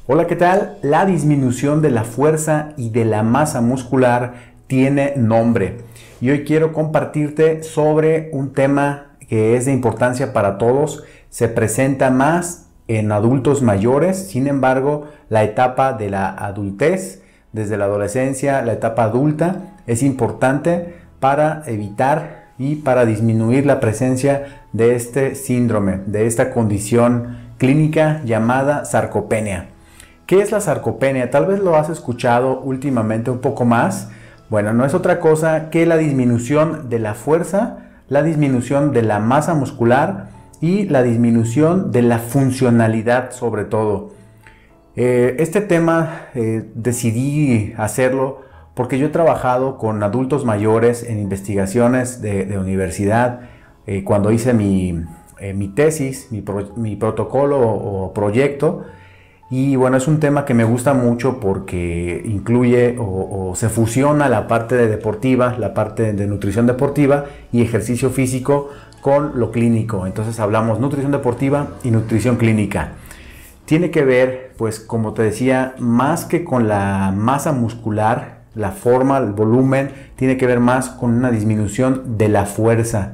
Hola, ¿qué tal? La disminución de la fuerza y de la masa muscular tiene nombre. Y hoy quiero compartirte sobre un tema que es de importancia para todos. Se presenta más en adultos mayores, sin embargo, la etapa de la adultez, desde la adolescencia, la etapa adulta, es importante para evitar y para disminuir la presencia de este síndrome, de esta condición clínica llamada sarcopenia. ¿Qué es la sarcopenia? Tal vez lo has escuchado últimamente un poco más. Bueno, no es otra cosa que la disminución de la fuerza, la disminución de la masa muscular y la disminución de la funcionalidad sobre todo. Este tema decidí hacerlo porque yo he trabajado con adultos mayores en investigaciones de universidad. Cuando hice mi tesis, mi protocolo o proyecto. Y bueno, es un tema que me gusta mucho porque incluye o se fusiona la parte deportiva, la parte de nutrición deportiva y ejercicio físico con lo clínico. Entonces hablamos nutrición deportiva y nutrición clínica. Tiene que ver, pues como te decía, más que con la masa muscular, la forma, el volumen, tiene que ver más con una disminución de la fuerza.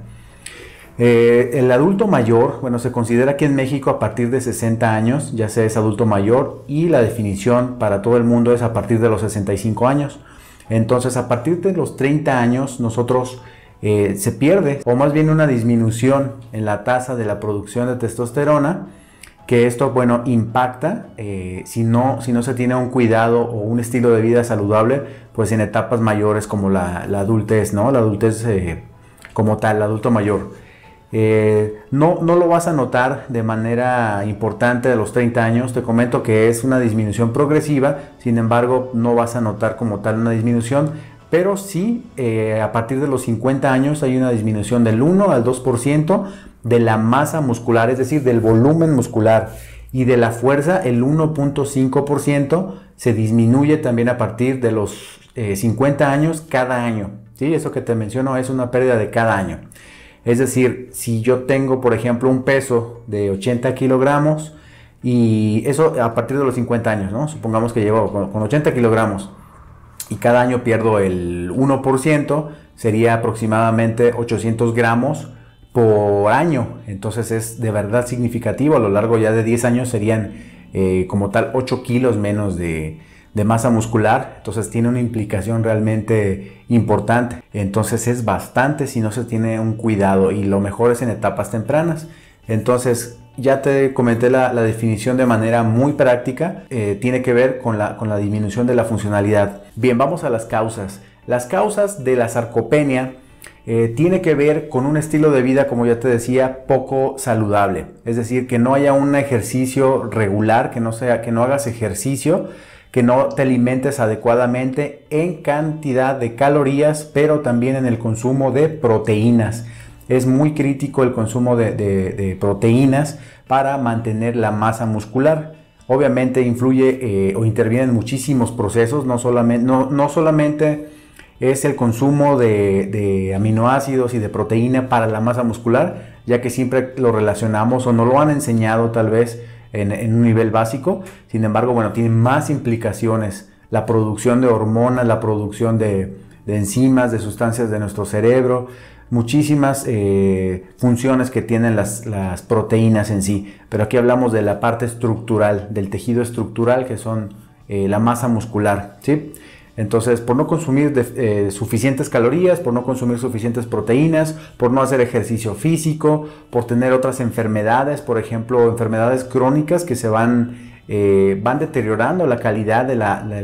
El adulto mayor, bueno, se considera aquí en México a partir de 60 años, ya se es adulto mayor, y la definición para todo el mundo es a partir de los 65 años. Entonces, a partir de los 30 años, nosotros se pierde, o más bien una disminución en la tasa de la producción de testosterona, que esto, bueno, impacta, si no se tiene un cuidado o un estilo de vida saludable, pues en etapas mayores como la adultez, ¿no? La adultez como tal, el adulto mayor. No lo vas a notar de manera importante de los 30 años. Te comento que es una disminución progresiva, sin embargo no vas a notar como tal una disminución, pero sí a partir de los 50 años hay una disminución del 1 al 2% de la masa muscular, es decir, del volumen muscular, y de la fuerza el 1.5% se disminuye también a partir de los 50 años cada año, ¿sí? Eso que te menciono es una pérdida de cada año. Es decir, si yo tengo, por ejemplo, un peso de 80 kilogramos y eso a partir de los 50 años, ¿no? Supongamos que llevo con 80 kilogramos y cada año pierdo el 1%, sería aproximadamente 800 gramos por año. Entonces es de verdad significativo. A lo largo ya de 10 años serían como tal 8 kilos menos de masa muscular. Entonces tiene una implicación realmente importante. Entonces es bastante si no se tiene un cuidado, y lo mejor es en etapas tempranas. Entonces ya te comenté la definición de manera muy práctica. Tiene que ver con la disminución de la funcionalidad. Bien, vamos a las causas. Las causas de la sarcopenia tiene que ver con un estilo de vida, como ya te decía, poco saludable. Es decir, que no haya un ejercicio regular, que no hagas ejercicio, que no te alimentes adecuadamente en cantidad de calorías, pero también en el consumo de proteínas. Es muy crítico el consumo de proteínas para mantener la masa muscular. Obviamente influye o intervienen muchísimos procesos, no solamente es el consumo de aminoácidos y de proteína para la masa muscular, ya que siempre lo relacionamos o no lo han enseñado tal vez en un nivel básico. Sin embargo, bueno, tiene más implicaciones: la producción de hormonas, la producción de enzimas, de sustancias de nuestro cerebro, muchísimas funciones que tienen las proteínas en sí. Pero aquí hablamos de la parte estructural, del tejido estructural, que son la masa muscular, ¿sí? Entonces, por no consumir suficientes calorías, por no consumir suficientes proteínas, por no hacer ejercicio físico, por tener otras enfermedades, por ejemplo, enfermedades crónicas que se van deteriorando la calidad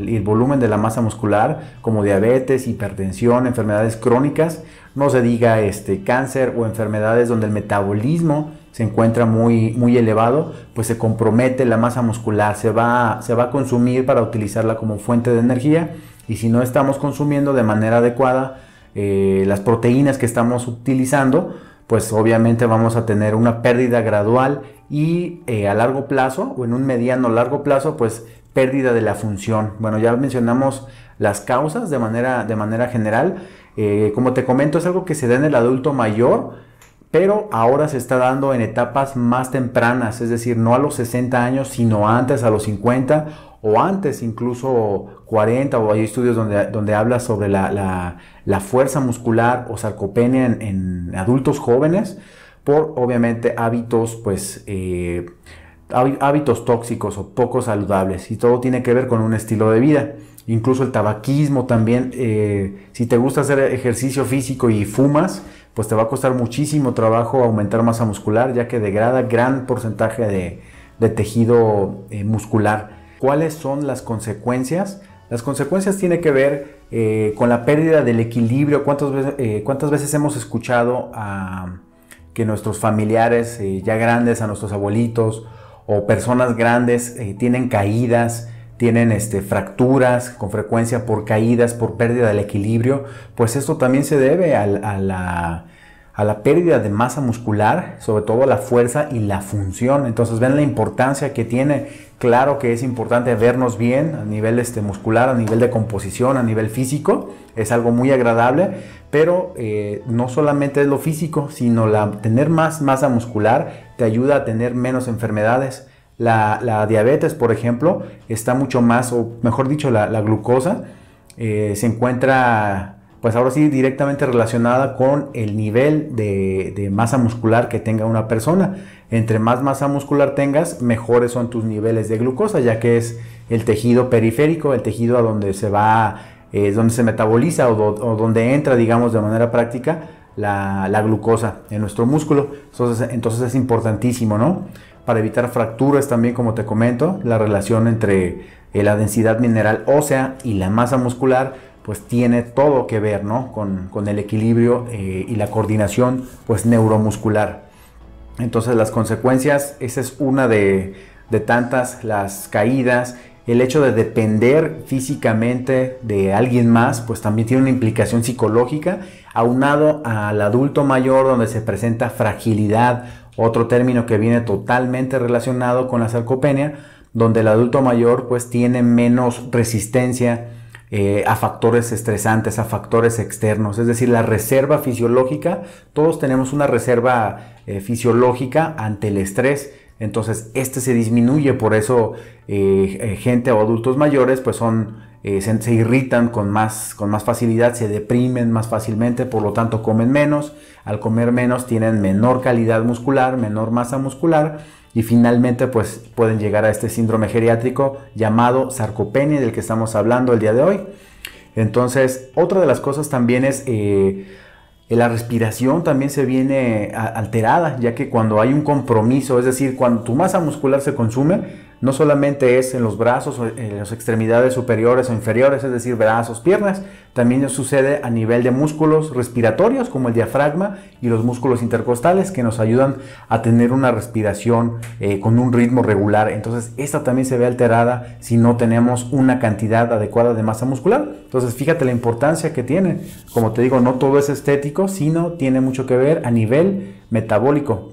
y el volumen de la masa muscular, como diabetes, hipertensión, enfermedades crónicas, no se diga cáncer o enfermedades donde el metabolismo se encuentra muy elevado, pues se compromete la masa muscular, se va a consumir para utilizarla como fuente de energía. Y si no estamos consumiendo de manera adecuada las proteínas que estamos utilizando, pues obviamente vamos a tener una pérdida gradual y a largo plazo, o en un mediano largo plazo, pues pérdida de la función. Bueno, ya mencionamos las causas de manera general. Como te comento, es algo que se da en el adulto mayor, pero ahora se está dando en etapas más tempranas, es decir, no a los 60 años, sino antes, a los 50 o antes, incluso 40, o hay estudios donde habla sobre la fuerza muscular o sarcopenia en adultos jóvenes, por obviamente hábitos, pues, hábitos tóxicos o poco saludables, y todo tiene que ver con un estilo de vida. Incluso el tabaquismo también, si te gusta hacer ejercicio físico y fumas, pues te va a costar muchísimo trabajo aumentar masa muscular, ya que degrada gran porcentaje de tejido muscular. ¿Cuáles son las consecuencias? Las consecuencias tienen que ver con la pérdida del equilibrio. ¿Cuántas veces hemos escuchado que nuestros familiares ya grandes, a nuestros abuelitos o personas grandes tienen caídas, tienen fracturas con frecuencia por caídas, por pérdida del equilibrio? Pues esto también se debe a la pérdida de masa muscular, sobre todo la fuerza y la función. Entonces ven la importancia que tiene. Claro que es importante vernos bien a nivel muscular, a nivel de composición, a nivel físico. Es algo muy agradable, pero no solamente es lo físico, sino tener más masa muscular te ayuda a tener menos enfermedades. La diabetes, por ejemplo, está mucho más, o mejor dicho, la glucosa se encuentra, pues ahora sí, directamente relacionada con el nivel de masa muscular que tenga una persona. Entre más masa muscular tengas, mejores son tus niveles de glucosa, ya que es el tejido periférico, el tejido a donde se va, donde se metaboliza o donde entra, digamos, de manera práctica la glucosa en nuestro músculo. Entonces es importantísimo, ¿no? Para evitar fracturas también, como te comento, la relación entre la densidad mineral ósea y la masa muscular, pues tiene todo que ver, ¿no? con el equilibrio y la coordinación, pues, neuromuscular. Entonces las consecuencias, esa es una de tantas, las caídas. El hecho de depender físicamente de alguien más, pues también tiene una implicación psicológica, aunado al adulto mayor, donde se presenta fragilidad, otro término que viene totalmente relacionado con la sarcopenia, donde el adulto mayor pues tiene menos resistencia a factores estresantes, a factores externos. Es decir, la reserva fisiológica, todos tenemos una reserva fisiológica ante el estrés. Entonces se disminuye, por eso gente o adultos mayores pues se irritan con más facilidad, se deprimen más fácilmente, por lo tanto comen menos. Al comer menos tienen menor calidad muscular, menor masa muscular, y finalmente pues pueden llegar a este síndrome geriátrico llamado sarcopenia, del que estamos hablando el día de hoy. Entonces, otra de las cosas también es la respiración también se viene alterada, ya que cuando hay un compromiso, es decir, cuando tu masa muscular se consume, no solamente es en los brazos o en las extremidades superiores o inferiores, es decir, brazos, piernas, también sucede a nivel de músculos respiratorios como el diafragma y los músculos intercostales, que nos ayudan a tener una respiración con un ritmo regular. Entonces esta también se ve alterada si no tenemos una cantidad adecuada de masa muscular. Entonces fíjate la importancia que tiene. Como te digo, no todo es estético, sino tiene mucho que ver a nivel metabólico.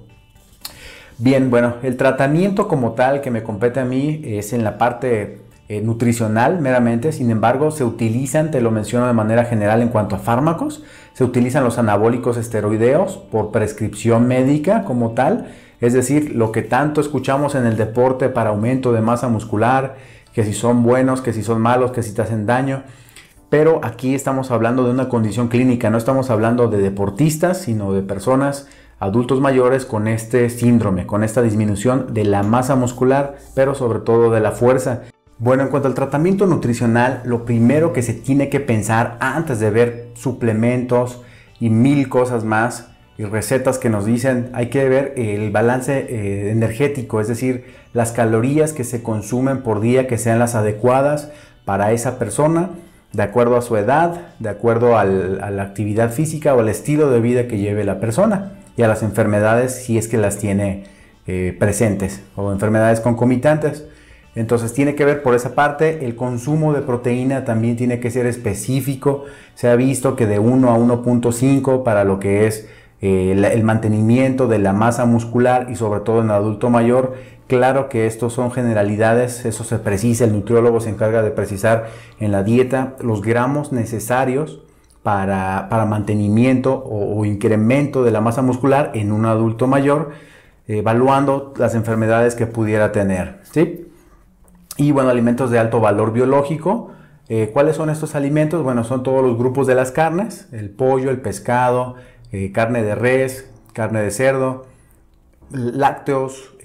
Bien, bueno, el tratamiento como tal que me compete a mí es en la parte nutricional meramente. Sin embargo, se utilizan, te lo menciono de manera general en cuanto a fármacos, se utilizan los anabólicos esteroideos por prescripción médica como tal, es decir, lo que tanto escuchamos en el deporte para aumento de masa muscular, que si son buenos, que si son malos, que si te hacen daño. Pero aquí estamos hablando de una condición clínica, no estamos hablando de deportistas, sino de personas, adultos mayores con este síndrome, con esta disminución de la masa muscular, pero sobre todo de la fuerza. Bueno, en cuanto al tratamiento nutricional, lo primero que se tiene que pensar antes de ver suplementos y mil cosas más y recetas que nos dicen, hay que ver el balance energético, es decir, las calorías que se consumen por día, que sean las adecuadas para esa persona, de acuerdo a su edad, de acuerdo a la actividad física o al estilo de vida que lleve la persona, y a las enfermedades si es que las tiene presentes, o enfermedades concomitantes. Entonces tiene que ver por esa parte. El consumo de proteína también tiene que ser específico. Se ha visto que de 1 a 1.5 para lo que es el mantenimiento de la masa muscular, y sobre todo en adulto mayor. Claro que estos son generalidades, eso se precisa, el nutriólogo se encarga de precisar en la dieta los gramos necesarios para mantenimiento o incremento de la masa muscular en un adulto mayor, evaluando las enfermedades que pudiera tener, ¿sí? Y bueno, alimentos de alto valor biológico. ¿Cuáles son estos alimentos? Bueno, son todos los grupos de las carnes: el pollo, el pescado, carne de res, carne de cerdo, lácteos,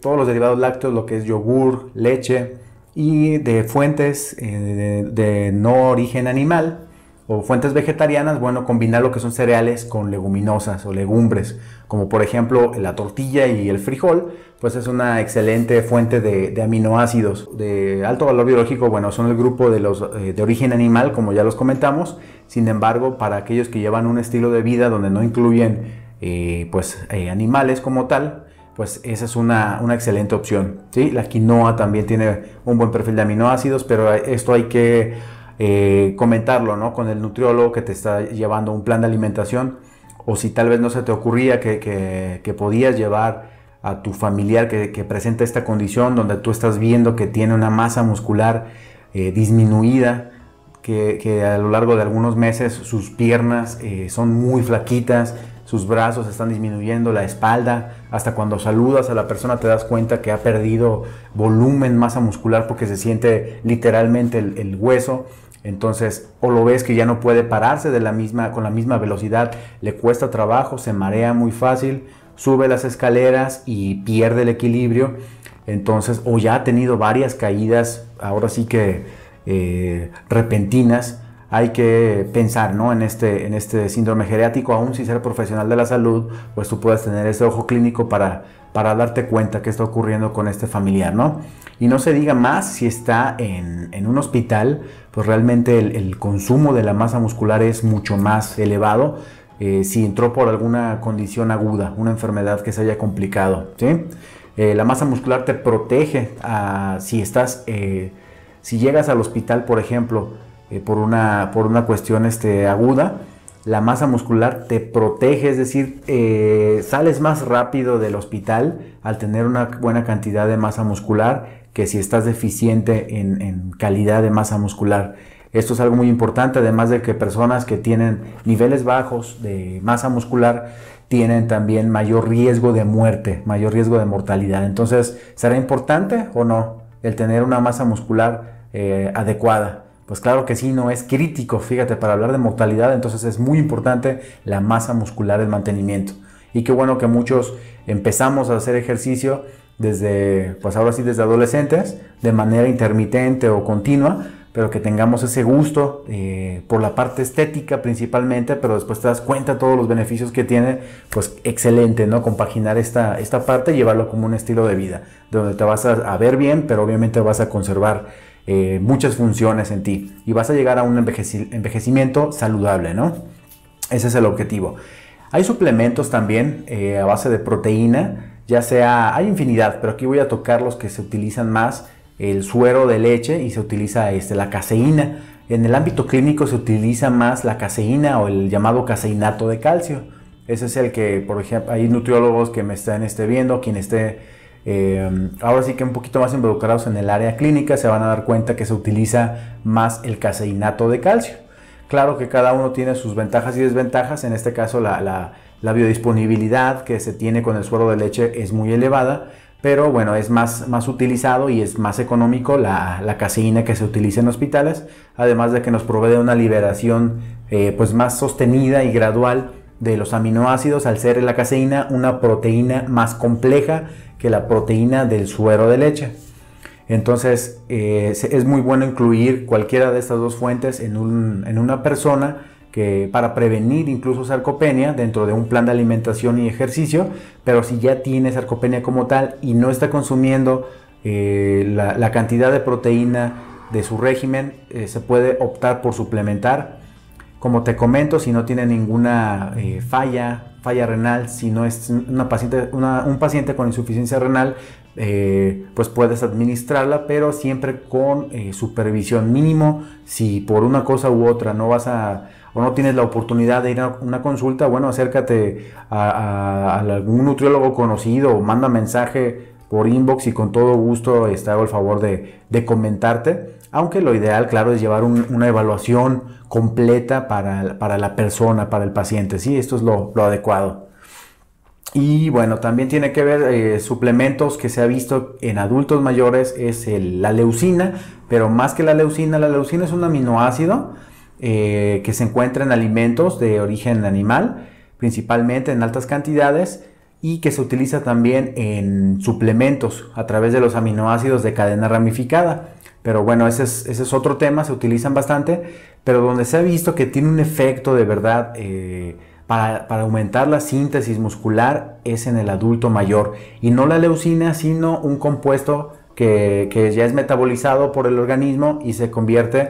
todos los derivados lácteos, lo que es yogur, leche, y de fuentes de no origen animal o fuentes vegetarianas, bueno, combinar lo que son cereales con leguminosas o legumbres, como por ejemplo la tortilla y el frijol, pues es una excelente fuente de aminoácidos de alto valor biológico. Bueno, son el grupo de los de origen animal, como ya los comentamos. Sin embargo, para aquellos que llevan un estilo de vida donde no incluyen animales como tal, pues esa es una excelente opción, ¿sí? La quinoa también tiene un buen perfil de aminoácidos, pero esto hay que comentarlo, ¿no?, con el nutriólogo que te está llevando un plan de alimentación, o si tal vez no se te ocurría que podías llevar a tu familiar que presenta esta condición, donde tú estás viendo que tiene una masa muscular disminuida, que a lo largo de algunos meses sus piernas son muy flaquitas, sus brazos están disminuyendo, la espalda, hasta cuando saludas a la persona te das cuenta que ha perdido volumen, masa muscular, porque se siente literalmente el hueso. Entonces, o lo ves que ya no puede pararse con la misma velocidad, le cuesta trabajo, se marea muy fácil, sube las escaleras y pierde el equilibrio. Entonces, o ya ha tenido varias caídas, ahora sí que repentinas. Hay que pensar, ¿no?, en este síndrome geriátrico. Aún sin ser profesional de la salud, pues tú puedes tener ese ojo clínico para darte cuenta qué está ocurriendo con este familiar, ¿no? Y no se diga más si está en un hospital, pues realmente el consumo de la masa muscular es mucho más elevado si entró por alguna condición aguda, una enfermedad que se haya complicado, ¿sí? La masa muscular te protege si llegas al hospital, por ejemplo, por una cuestión aguda. La masa muscular te protege, es decir, sales más rápido del hospital al tener una buena cantidad de masa muscular que si estás deficiente en calidad de masa muscular. Esto es algo muy importante, además de que personas que tienen niveles bajos de masa muscular tienen también mayor riesgo de muerte, mayor riesgo de mortalidad. Entonces, ¿será importante o no el tener una masa muscular adecuada? Pues claro que sí, no es crítico, fíjate, para hablar de mortalidad. Entonces es muy importante la masa muscular, el mantenimiento. Y qué bueno que muchos empezamos a hacer ejercicio desde adolescentes, de manera intermitente o continua, pero que tengamos ese gusto por la parte estética principalmente, pero después te das cuenta de todos los beneficios que tiene. Pues excelente, ¿no?, compaginar esta parte y llevarlo como un estilo de vida, donde te vas a ver bien, pero obviamente vas a conservar muchas funciones en ti y vas a llegar a un envejecimiento saludable, ¿no? Ese es el objetivo. Hay suplementos también a base de proteína, ya sea, hay infinidad, pero aquí voy a tocar los que se utilizan más: el suero de leche, y se utiliza la caseína. En el ámbito clínico se utiliza más la caseína o el llamado caseinato de calcio. Ese es el que, por ejemplo, hay nutriólogos que me están viendo, quien esté ahora sí que un poquito más involucrados en el área clínica, se van a dar cuenta que se utiliza más el caseinato de calcio. Claro que cada uno tiene sus ventajas y desventajas. En este caso la biodisponibilidad que se tiene con el suero de leche es muy elevada, pero bueno, es más utilizado y es más económico la caseína que se utiliza en hospitales, además de que nos provee de una liberación pues más sostenida y gradual de los aminoácidos, al ser la caseína una proteína más compleja que la proteína del suero de leche. Entonces es muy bueno incluir cualquiera de estas dos fuentes en una persona para prevenir incluso sarcopenia dentro de un plan de alimentación y ejercicio. Pero si ya tiene sarcopenia como tal y no está consumiendo la cantidad de proteína de su régimen, se puede optar por suplementar. Como te comento, si no tiene ninguna falla renal, si no es un paciente con insuficiencia renal, pues puedes administrarla, pero siempre con supervisión. Mínimo, si por una cosa u otra no tienes la oportunidad de ir a una consulta, bueno, acércate a algún nutriólogo conocido o manda mensaje por inbox y con todo gusto hago el favor de comentarte. Aunque lo ideal, claro, es llevar una evaluación completa para la persona, para el paciente. Sí, esto es lo adecuado. Y bueno, también tiene que ver suplementos que se ha visto en adultos mayores, es la leucina, pero más que la leucina es un aminoácido que se encuentra en alimentos de origen animal, principalmente en altas cantidades, y que se utiliza también en suplementos a través de los aminoácidos de cadena ramificada. Pero bueno, ese es otro tema, se utilizan bastante, pero donde se ha visto que tiene un efecto de verdad para aumentar la síntesis muscular es en el adulto mayor. Y no la leucina, sino un compuesto que ya es metabolizado por el organismo y se convierte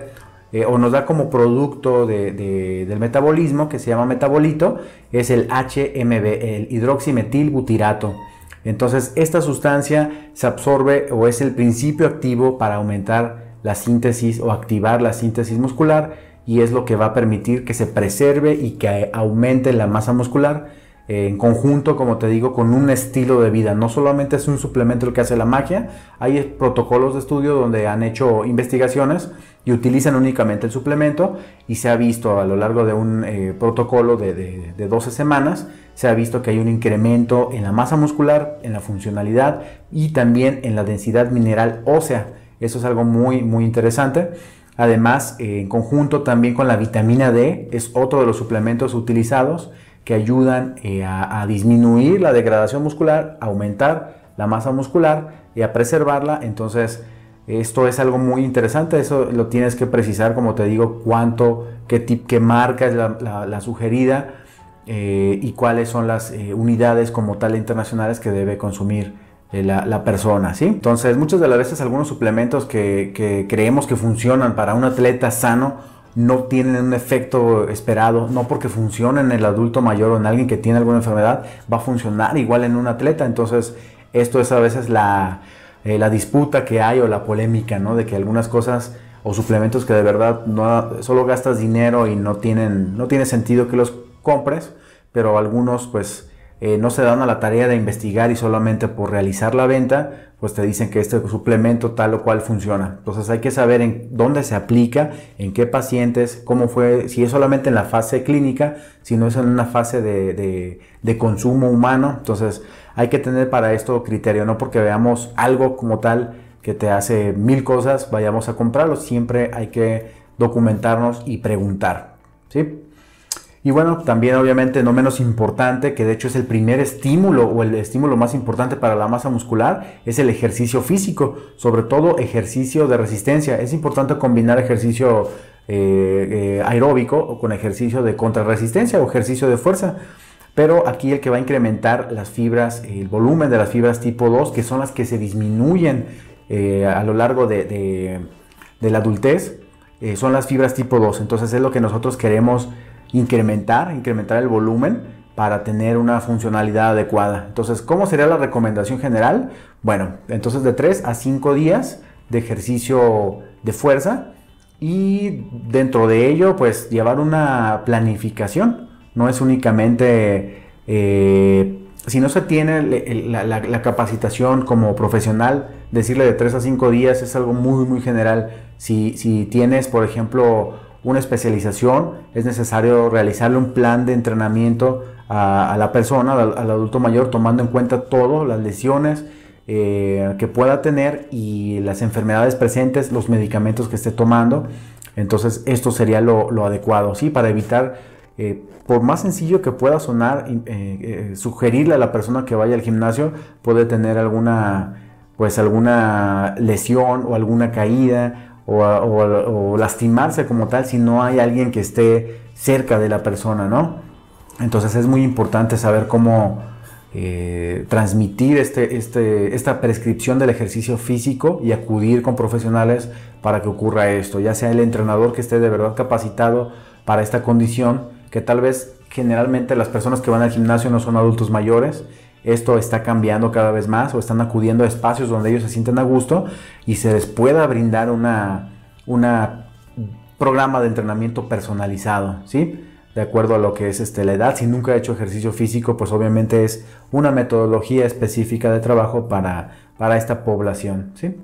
o nos da como producto del metabolismo, que se llama metabolito, es el HMB, el hidroximetilbutirato. Entonces esta sustancia se absorbe o es el principio activo para aumentar la síntesis o activar la síntesis muscular, y es lo que va a permitir que se preserve y que aumente la masa muscular en conjunto, como te digo, con un estilo de vida. No solamente es un suplemento el que hace la magia, hay protocolos de estudio donde han hecho investigaciones y utilizan únicamente el suplemento, y se ha visto a lo largo de un protocolo de 12 semanas, se ha visto que hay un incremento en la masa muscular, en la funcionalidad y también en la densidad mineral ósea. Eso es algo muy, muy interesante. Además, en conjunto también con la vitamina D, es otro de los suplementos utilizados que ayudan a disminuir la degradación muscular, a aumentar la masa muscular y a preservarla. Entonces, esto es algo muy interesante. Eso lo tienes que precisar, como te digo, qué marca es la sugerida y cuáles son las unidades como tal internacionales que debe consumir la persona, ¿sí? Entonces, muchas de las veces algunos suplementos que creemos que funcionan para un atleta sano no tienen un efecto esperado. No porque funcione en el adulto mayor o en alguien que tiene alguna enfermedad va a funcionar igual en un atleta. Entonces, esto es a veces la disputa que hay o la polémica, ¿no? De que algunas cosas o suplementos que de verdad solo gastas dinero y no tiene sentido que los compres, pero algunos pues no se dan a la tarea de investigar y solamente por realizar la venta pues te dicen que este suplemento tal o cual funciona. Entonces hay que saber en dónde se aplica, en qué pacientes, cómo fue, si es solamente en la fase clínica, si no es en una fase de consumo humano. Entonces hay que tener para esto criterio, no porque veamos algo como tal que te hace 1000 cosas vayamos a comprarlo. Siempre hay que documentarnos y preguntar, ¿sí? Y bueno, también obviamente no menos importante, que de hecho es el primer estímulo o el estímulo más importante para la masa muscular, es el ejercicio físico, sobre todo ejercicio de resistencia. Es importante combinar ejercicio aeróbico o con ejercicio de contrarresistencia o ejercicio de fuerza. Pero aquí el que va a incrementar las fibras, el volumen de las fibras tipo 2, que son las que se disminuyen a lo largo de la adultez, son las fibras tipo 2. Entonces es lo que nosotros queremos incrementar el volumen para tener una funcionalidad adecuada. Entonces, ¿cómo sería la recomendación general? Bueno, entonces de 3 a 5 días de ejercicio de fuerza, y dentro de ello pues llevar una planificación. No es únicamente si no se tiene la capacitación como profesional, decirle de 3 a 5 días es algo muy muy general. Si tienes, por ejemplo, una especialización, es necesario realizarle un plan de entrenamiento a la persona, al adulto mayor, tomando en cuenta todo, las lesiones que pueda tener y las enfermedades presentes, los medicamentos que esté tomando. Entonces esto sería lo adecuado, ¿sí? Para evitar, por más sencillo que pueda sonar, sugerirle a la persona que vaya al gimnasio, puede tener alguna lesión o alguna caída, o lastimarse como tal si no hay alguien que esté cerca de la persona, ¿no? Entonces es muy importante saber cómo transmitir esta prescripción del ejercicio físico y acudir con profesionales para que ocurra esto, ya sea el entrenador que esté de verdad capacitado para esta condición, que tal vez generalmente las personas que van al gimnasio no son adultos mayores. Esto está cambiando cada vez más, o están acudiendo a espacios donde ellos se sienten a gusto y se les pueda brindar una programa de entrenamiento personalizado, ¿sí? De acuerdo a lo que es la edad. Si nunca ha hecho ejercicio físico, pues obviamente es una metodología específica de trabajo para para esta población, ¿sí?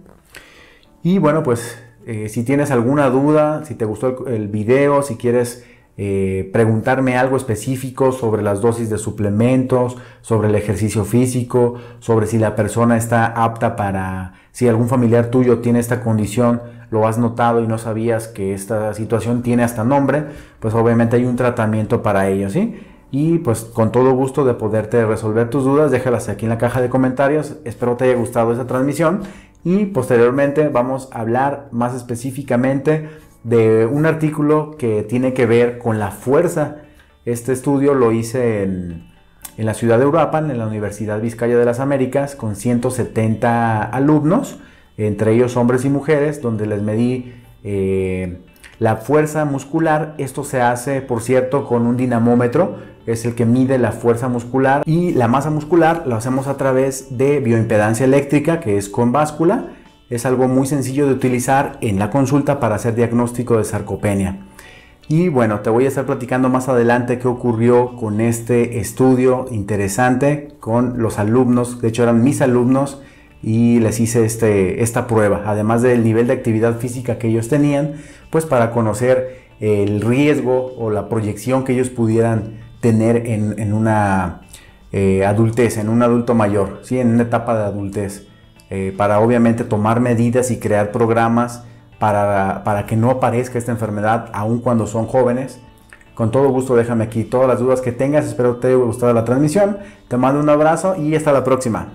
Y bueno, pues si tienes alguna duda, si te gustó el video, si quieres preguntarme algo específico sobre las dosis de suplementos, sobre el ejercicio físico, sobre si la persona está apta para, si algún familiar tuyo tiene esta condición, lo has notado y no sabías que esta situación tiene hasta nombre, pues obviamente hay un tratamiento para ello, ¿sí? Y pues con todo gusto de poderte resolver tus dudas, déjalas aquí en la caja de comentarios. Espero te haya gustado esta transmisión y posteriormente vamos a hablar más específicamente de un artículo que tiene que ver con la fuerza. Este estudio lo hice en la ciudad de Uruapan, en la Universidad Vizcaya de las Américas, con 170 alumnos, entre ellos hombres y mujeres, donde les medí la fuerza muscular. Esto se hace, por cierto, con un dinamómetro, es el que mide la fuerza muscular, y la masa muscular lo hacemos a través de bioimpedancia eléctrica, que es con báscula. Es algo muy sencillo de utilizar en la consulta para hacer diagnóstico de sarcopenia. Y bueno, te voy a estar platicando más adelante qué ocurrió con este estudio interesante con los alumnos. De hecho, eran mis alumnos y les hice esta prueba, además del nivel de actividad física que ellos tenían, pues para conocer el riesgo o la proyección que ellos pudieran tener en una adultez, en un adulto mayor, ¿sí? En una etapa de adultez. Para obviamente tomar medidas y crear programas para que no aparezca esta enfermedad aun cuando son jóvenes. Con todo gusto déjame aquí todas las dudas que tengas, espero te haya gustado la transmisión. Te mando un abrazo y hasta la próxima.